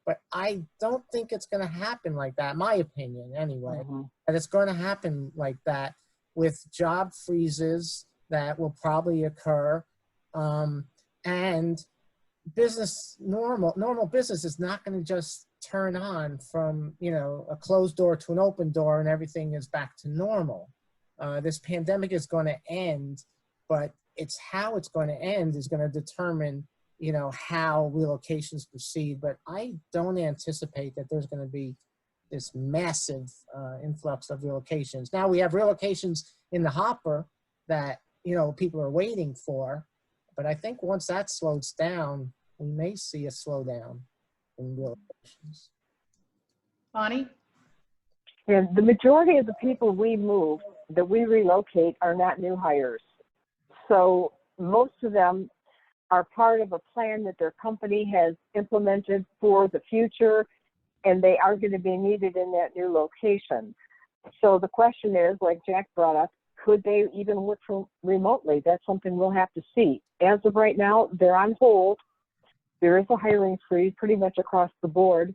But I don't think it's going to happen like that, my opinion anyway. And it's going to happen like that with job freezes that will probably occur. And normal business is not going to just turn on from, a closed door to an open door and everything is back to normal. This pandemic is going to end, but it's how it's going to end is going to determine, how relocations proceed. But I don't anticipate that there's going to be this massive influx of relocations. Now we have relocations in the hopper that, people are waiting for. But I think once that slows down, we may see a slowdown in relocations. Bonnie? Yeah, the majority of the people we move, that we relocate, are not new hires. So most of them are part of a plan that their company has implemented for the future, and they are going to be needed in that new location. So the question is, like Jack brought up, could they even work remotely? That's something we'll have to see. As of right now, they're on hold. There is a hiring freeze pretty much across the board,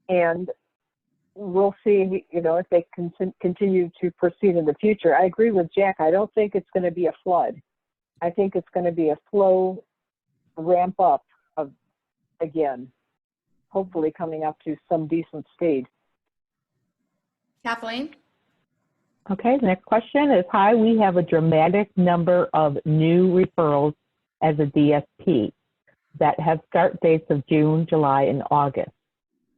and we'll see, if they can continue to proceed in the future. I agree with Jack. I don't think it's going to be a flood. I think it's going to be a slow ramp up again, hopefully coming up to some decent state. Kathleen? Okay, the next question is, hi, we have a dramatic number of new referrals as a DSP that have start dates of June, July, and August.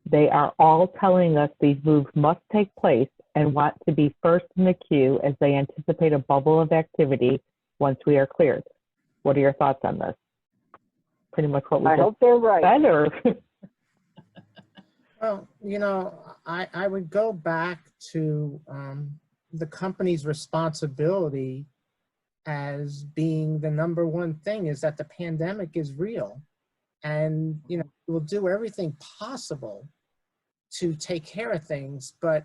They are all telling us these moves must take place and want to be first in the queue as they anticipate a bubble of activity once we are cleared. What are your thoughts on this? Pretty much what we I hope they're right. said, or? Well, I would go back to the company's responsibility as being the number one thing is that the pandemic is real, and we'll do everything possible to take care of things, but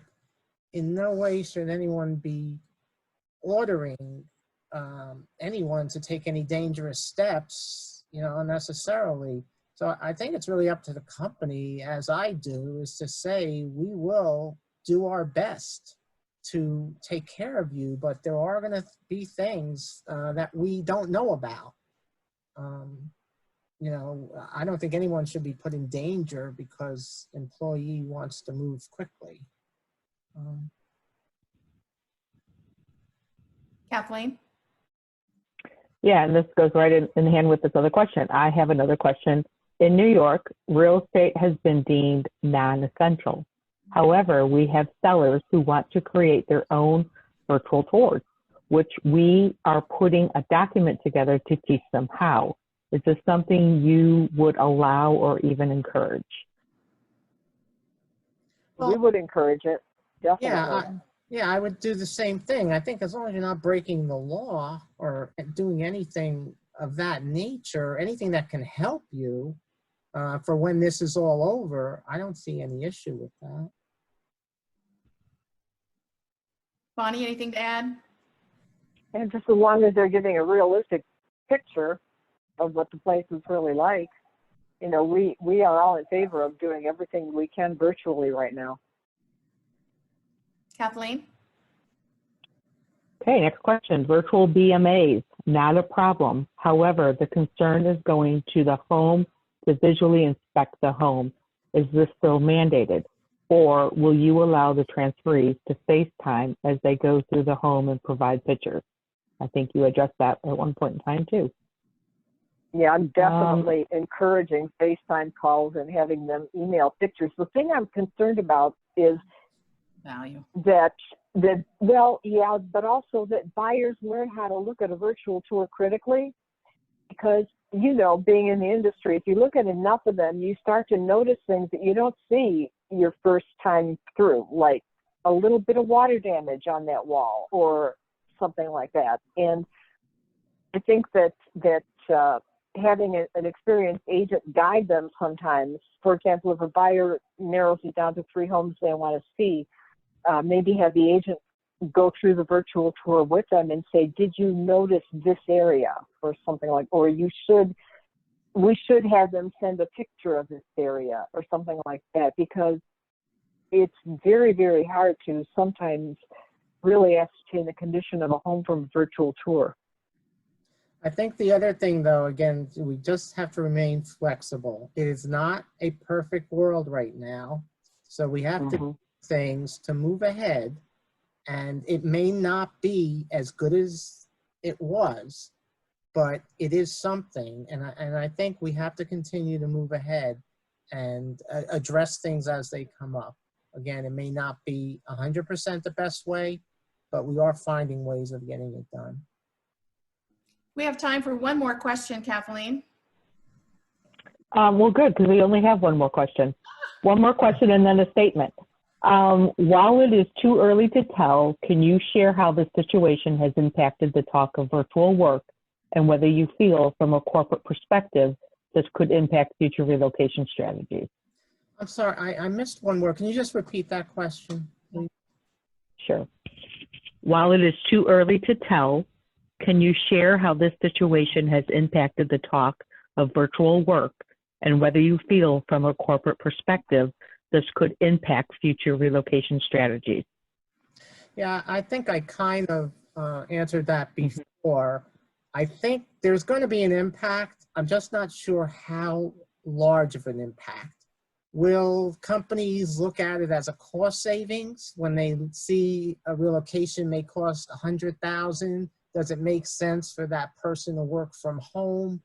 in no way should anyone be ordering anyone to take any dangerous steps unnecessarily. So I think it's really up to the company, as I do, is to say, we will do our best to take care of you, but there are going to be things that we don't know about. I don't think anyone should be put in danger because employee wants to move quickly. Kathleen? Yeah, and this goes right in hand with this other question. I have another question. In New York, real estate has been deemed non-essential. However, we have sellers who want to create their own virtual tours, which we are putting a document together to teach them how. Is this something you would allow or even encourage? We would encourage it, definitely. Yeah, I would do the same thing. I think as long as you're not breaking the law or doing anything of that nature, anything that can help you for when this is all over, I don't see any issue with that. Bonnie, anything to add? And just as long as they're giving a realistic picture of what the place is really like, we are all in favor of doing everything we can virtually right now. Kathleen? Okay, next question. Virtual BMAs, not a problem. However, the concern is going to the home to visually inspect the home. Is this still mandated? Or will you allow the transferees to FaceTime as they go through the home and provide pictures? I think you addressed that at one point in time too. Yeah, I'm definitely encouraging FaceTime calls and having them email pictures. The thing I'm concerned about is Value. but also that buyers learn how to look at a virtual tour critically, because, being in the industry, if you look at enough of them, you start to notice things that you don't see your first time through, like a little bit of water damage on that wall or something like that. And I think that having an experienced agent guide them sometimes, for example, if a buyer narrows it down to 3 homes they want to see, maybe have the agent go through the virtual tour with them and say, did you notice this area or something like, or we should have them send a picture of this area or something like that, because it's very, very hard to sometimes really ascertain the condition of a home from a virtual tour. I think the other thing, though, again, we just have to remain flexible. It is not a perfect world right now, so we have to do things to move ahead, and it may not be as good as it was, but it is something, and I think we have to continue to move ahead and address things as they come up. Again, it may not be 100% the best way, but we are finding ways of getting it done. We have time for one more question, Kathleen. Well, good, because we only have one more question. One more question and then a statement. While it is too early to tell, can you share how this situation has impacted the talk of virtual work and whether you feel from a corporate perspective this could impact future relocation strategies? I'm sorry, I missed one more. Can you just repeat that question, please? Sure. While it is too early to tell, can you share how this situation has impacted the talk of virtual work and whether you feel from a corporate perspective this could impact future relocation strategies? Yeah, I think I kind of answered that before. I think there's going to be an impact. I'm just not sure how large of an impact. Will companies look at it as a cost savings when they see a relocation may cost $100,000? Does it make sense for that person to work from home?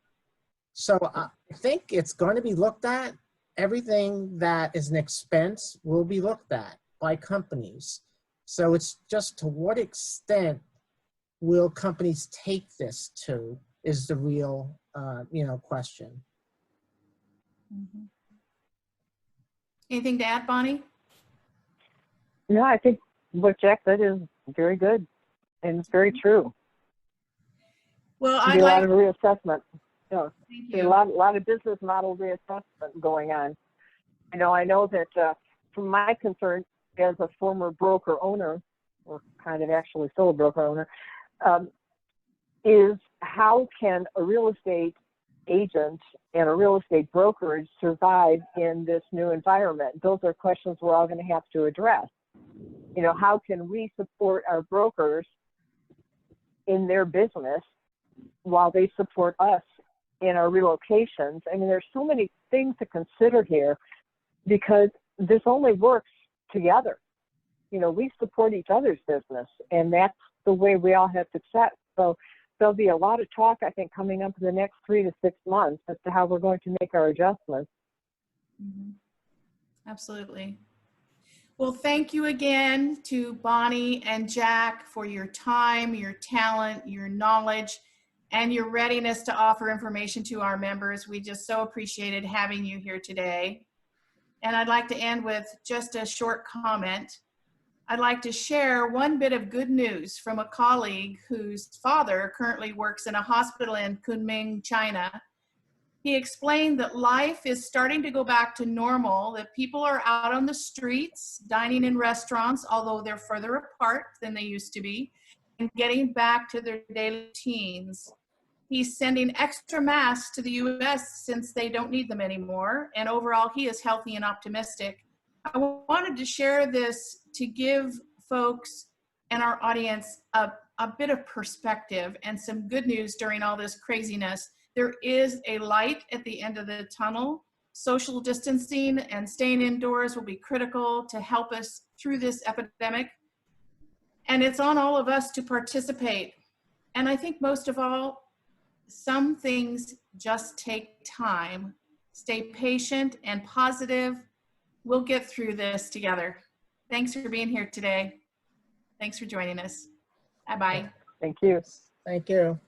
So I think it's going to be looked at. Everything that is an expense will be looked at by companies. So it's just to what extent will companies take this to is the real, question. Anything to add, Bonnie? No, I think what Jack said is very good and it's very true. Well, There'll I'd be a lot like, of reassessment. thank A you. lot of business model reassessment going on. I know that from my concern as a former broker owner, or kind of actually still a broker owner, is how can a real estate agent and a real estate brokerage survive in this new environment? Those are questions we're all going to have to address. You know, how can we support our brokers in their business while they support us in our relocations? I mean, there's so many things to consider here because this only works together. You know, we support each other's business, and that's the way we all have success. So there'll be a lot of talk, I think, coming up in the next 3 to 6 months as to how we're going to make our adjustments. Mhm. Absolutely. Well, thank you again to Bonnie and Jack for your time, your talent, your knowledge, and your readiness to offer information to our members. We just so appreciated having you here today. And I'd like to end with just a short comment. I'd like to share one bit of good news from a colleague whose father currently works in a hospital in Kunming, China. He explained that life is starting to go back to normal, that people are out on the streets, dining in restaurants, although they're further apart than they used to be, and getting back to their daily routines. He's sending extra masks to the US since they don't need them anymore, and overall he is healthy and optimistic. I wanted to share this to give folks and our audience a bit of perspective and some good news during all this craziness. There is a light at the end of the tunnel. Social distancing and staying indoors will be critical to help us through this epidemic. And it's on all of us to participate. And I think most of all, some things just take time. Stay patient and positive. We'll get through this together. Thanks for being here today. Thanks for joining us. Bye-bye. Thank you. Thank you.